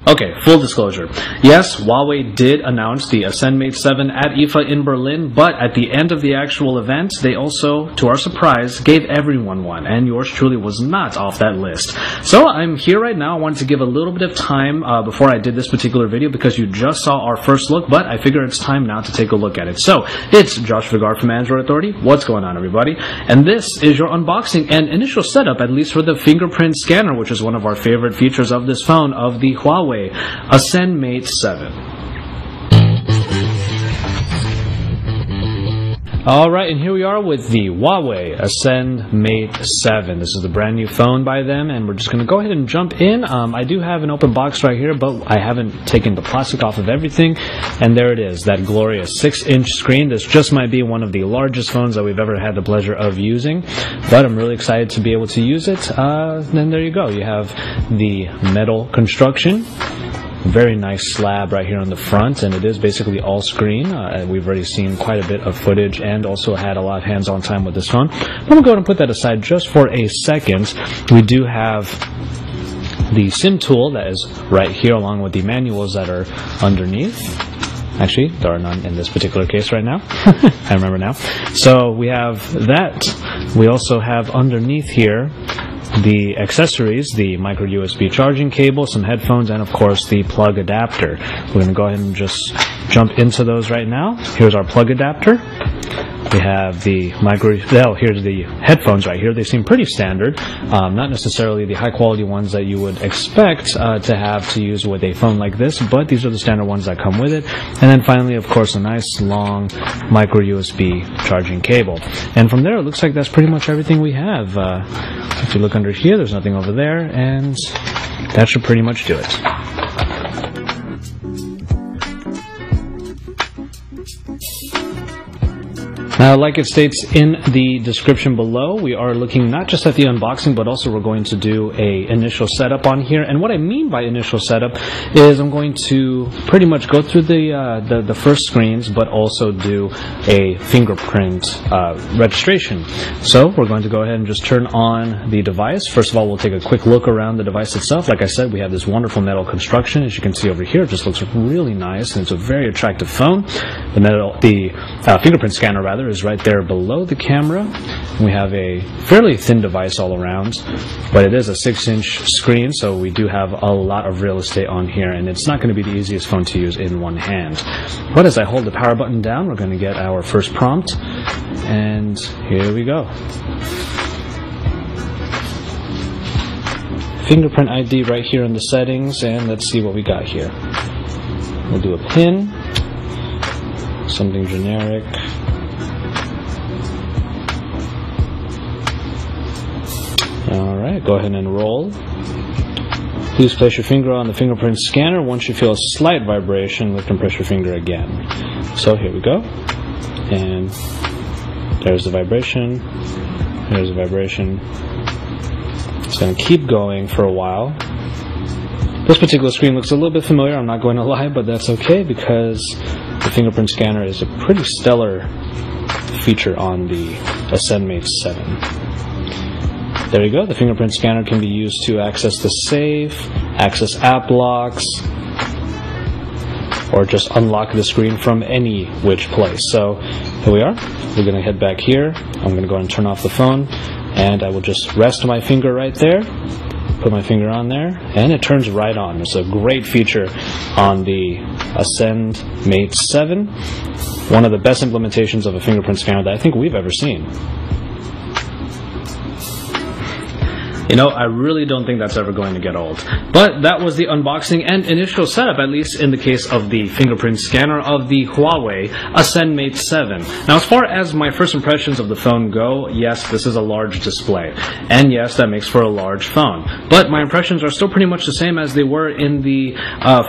Okay, full disclosure. Yes, Huawei did announce the Ascend Mate 7 at IFA in Berlin, but at the end of the actual event, they also, to our surprise, gave everyone one, and yours truly was not off that list. So I'm here right now. I wanted to give a little bit of time before I did this particular video because you just saw our first look, but I figure it's time now to take a look at it. So, it's Josh Vigard from Android Authority. What's going on, everybody? And this is your unboxing and initial setup, at least for the fingerprint scanner, which is one of our favorite features of this phone, of the Huawei Ascend Mate 7. Alright, and here we are with the Huawei Ascend Mate 7. This is the brand new phone by them, and we're just going to go ahead and jump in. I do have an open box right here, but I haven't taken the plastic off of everything. And there it is, that glorious 6-inch screen. This just might be one of the largest phones that we've ever had the pleasure of using, but I'm really excited to be able to use it. Then there you go. You have the metal construction. Very nice slab right here on the front, and it is basically all screen. We've already seen quite a bit of footage and also had a lot of hands-on time with this phone. I'm going to go ahead and put that aside just for a second. We do have the SIM tool that is right here along with the manuals that are underneath. Actually, there are none in this particular case right now. I remember now. So we have that. We also have underneath here the accessories, the micro USB charging cable, some headphones, and of course the plug adapter. We're going to go ahead and just jump into those right now. Here's our plug adapter. We have the here's the headphones right here. They seem pretty standard, not necessarily the high quality ones that you would expect to have to use with a phone like this, but these are the standard ones that come with it. And then finally, of course, a nice long micro USB charging cable. And from there, it looks like that's pretty much everything we have. If you look under here, there's nothing over there, and that should pretty much do it. Now, like it states in the description below, we are looking not just at the unboxing, but also we're going to do a initial setup on here. And what I mean by initial setup is I'm going to pretty much go through the first screens, but also do a fingerprint registration. So we're going to go ahead and just turn on the device. First of all, we'll take a quick look around the device itself. Like I said, we have this wonderful metal construction. As you can see over here, it just looks really nice, and it's a very attractive phone. The fingerprint scanner, rather, is right there below the camera. We have a fairly thin device all around, but it is a 6-inch screen, so we do have a lot of real estate on here, and it's not going to be the easiest phone to use in one hand. But as I hold the power button down, we're going to get our first prompt, and here we go. Fingerprint ID right here in the settings, and let's see what we got here. We'll do a PIN, something generic. Alright, go ahead and enroll. Please place your finger on the fingerprint scanner. Once you feel a slight vibration, lift and press your finger again. So here we go. And there's the vibration. There's the vibration. It's going to keep going for a while. This particular screen looks a little bit familiar, I'm not going to lie, but that's okay because the fingerprint scanner is a pretty stellar feature on the Ascend Mate 7. There you go. The fingerprint scanner can be used to access the safe, access app locks, or just unlock the screen from any which place. So here we are. We're going to head back here. I'm going to go and turn off the phone, and I will just rest my finger right there, put my finger on there, and it turns right on. It's a great feature on the Ascend Mate 7. One of the best implementations of a fingerprint scanner that I think we've ever seen. You know, I really don't think that's ever going to get old. But that was the unboxing and initial setup, at least in the case of the fingerprint scanner of the Huawei Ascend Mate 7. Now, as far as my first impressions of the phone go, yes, this is a large display. And yes, that makes for a large phone. But my impressions are still pretty much the same as they were in the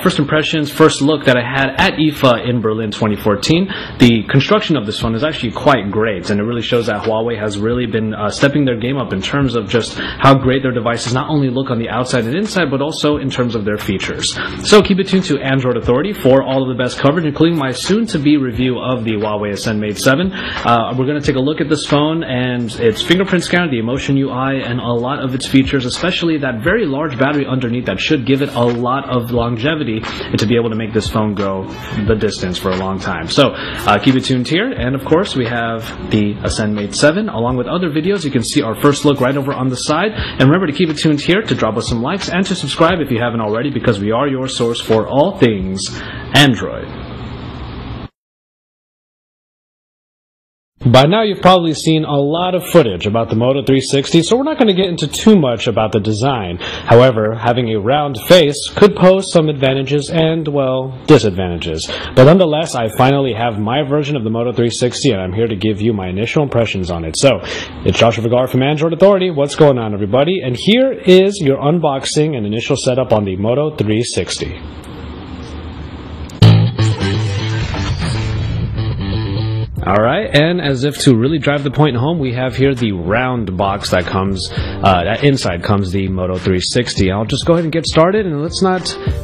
first look that I had at IFA in Berlin 2014. The construction of this phone is actually quite great, and it really shows that Huawei has really been stepping their game up in terms of just how great their devices not only look on the outside and inside, but also in terms of their features. So keep it tuned to Android Authority for all of the best coverage, including my soon-to-be review of the Huawei Ascend Mate 7. We're going to take a look at this phone and its fingerprint scanner, the Emotion UI, and a lot of its features, especially that very large battery underneath that should give it a lot of longevity and to be able to make this phone go the distance for a long time. So keep it tuned here, and of course we have the Ascend Mate 7 along with other videos. You can see our first look right over on the side, and remember to keep it tuned here to drop us some likes and to subscribe if you haven't already, because we are your source for all things Android. By now you've probably seen a lot of footage about the Moto 360, so we're not going to get into too much about the design. However, having a round face could pose some advantages and, well, disadvantages. But nonetheless, I finally have my version of the Moto 360, and I'm here to give you my initial impressions on it. So, it's Joshua Vergara from Android Authority. What's going on, everybody? And here is your unboxing and initial setup on the Moto 360. Alright, and as if to really drive the point home, we have here the round box that comes, that inside comes the Moto 360. I'll just go ahead and get started, and let's not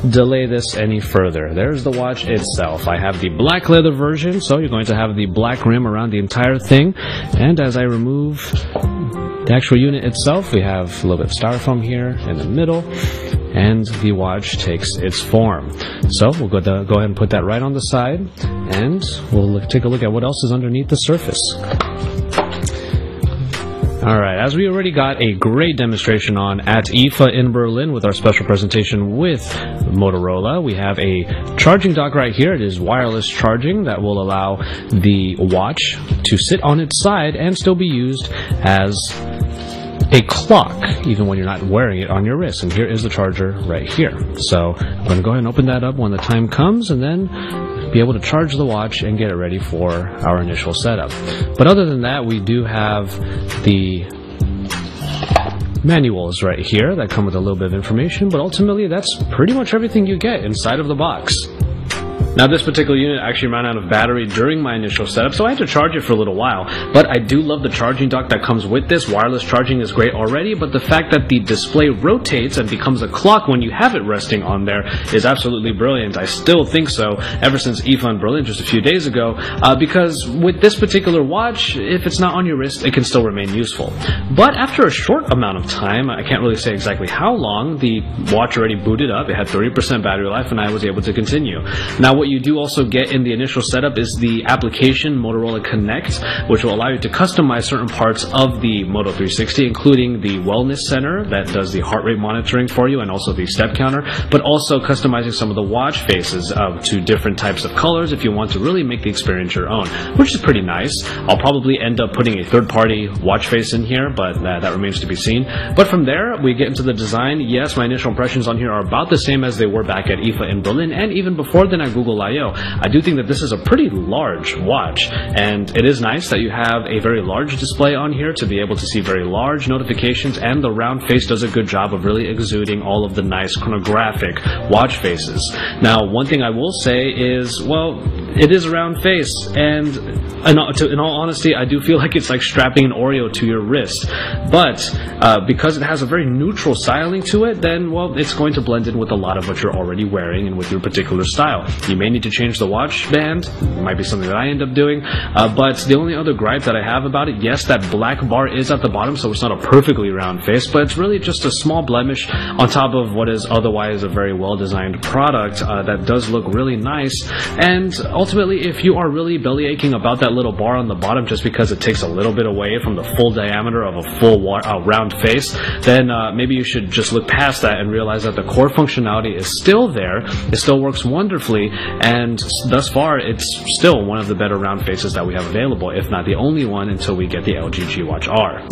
delay this any further. There's the watch itself. I have the black leather version, so you're going to have the black rim around the entire thing. And as I remove the actual unit itself, we have a little bit of styrofoam here in the middle, and the watch takes its form. So we'll go ahead and put that right on the side, and we'll take a look at what else is underneath the surface. Alright, as we already got a great demonstration on at IFA in Berlin with our special presentation with Motorola, we have a charging dock right here. It is wireless charging that will allow the watch to sit on its side and still be used as a clock, even when you're not wearing it on your wrist. And here is the charger right here. So I'm going to go ahead and open that up when the time comes, and then be able to charge the watch and get it ready for our initial setup. But other than that, we do have the manuals right here that come with a little bit of information, but ultimately that's pretty much everything you get inside of the box. Now, this particular unit actually ran out of battery during my initial setup, so I had to charge it for a little while. But I do love the charging dock that comes with this. Wireless charging is great already, but the fact that the display rotates and becomes a clock when you have it resting on there is absolutely brilliant. I still think so, ever since IFA in Berlin just a few days ago, because with this particular watch, if it's not on your wrist, it can still remain useful. But after a short amount of time, I can't really say exactly how long, the watch already booted up. It had 30% battery life, and I was able to continue. Now, what you do also get in the initial setup is the application Motorola Connect, which will allow you to customize certain parts of the Moto 360, including the wellness center that does the heart rate monitoring for you and also the step counter, but also customizing some of the watch faces to different types of colors if you want to really make the experience your own, which is pretty nice. I'll probably end up putting a third-party watch face in here, but that remains to be seen. But from there, we get into the design. Yes, my initial impressions on here are about the same as they were back at IFA in Berlin, and even before then at Google I/O. I do think that this is a pretty large watch, and it is nice that you have a very large display on here to be able to see very large notifications, and the round face does a good job of really exuding all of the nice chronographic watch faces. Now, one thing I will say is, well, it is a round face, and in all honesty, I do feel like it's like strapping an Oreo to your wrist. But because it has a very neutral styling to it, then, well, it's going to blend in with a lot of what you're already wearing and with your particular style. You may need to change the watch band. It might be something that I end up doing. But the only other gripe that I have about it, yes, that black bar is at the bottom, so it's not a perfectly round face, but it's really just a small blemish on top of what is otherwise a very well-designed product that does look really nice. And ultimately, if you are really belly aching about that little bar on the bottom just because it takes a little bit away from the full diameter of a full round face, then maybe you should just look past that and realize that the core functionality is still there. It still works wonderfully, and thus far it's still one of the better round faces that we have available, if not the only one until we get the LG G Watch R.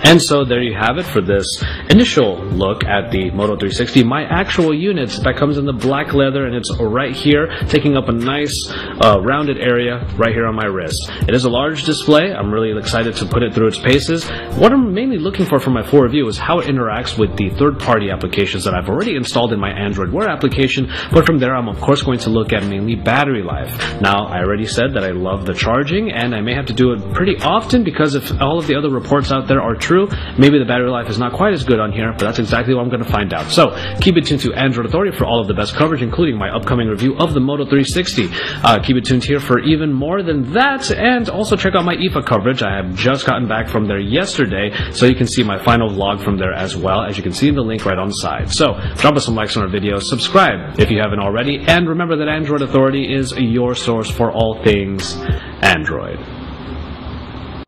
And so there you have it for this initial look at the Moto 360, my actual unit that comes in the black leather, and it's right here, taking up a nice rounded area right here on my wrist. It is a large display. I'm really excited to put it through its paces. What I'm mainly looking for my full review is how it interacts with the third-party applications that I've already installed in my Android Wear application, but from there I'm of course going to look at mainly battery life. Now, I already said that I love the charging, and I may have to do it pretty often, because if all of the other reports out there are true, true. Maybe the battery life is not quite as good on here, but that's exactly what I'm going to find out. So keep it tuned to Android Authority for all of the best coverage, including my upcoming review of the Moto 360. Keep it tuned here for even more than that, and also check out my IFA coverage. I have just gotten back from there yesterday, so you can see my final vlog from there as well, as you can see in the link right on the side. So drop us some likes on our video, subscribe if you haven't already, and remember that Android Authority is your source for all things Android.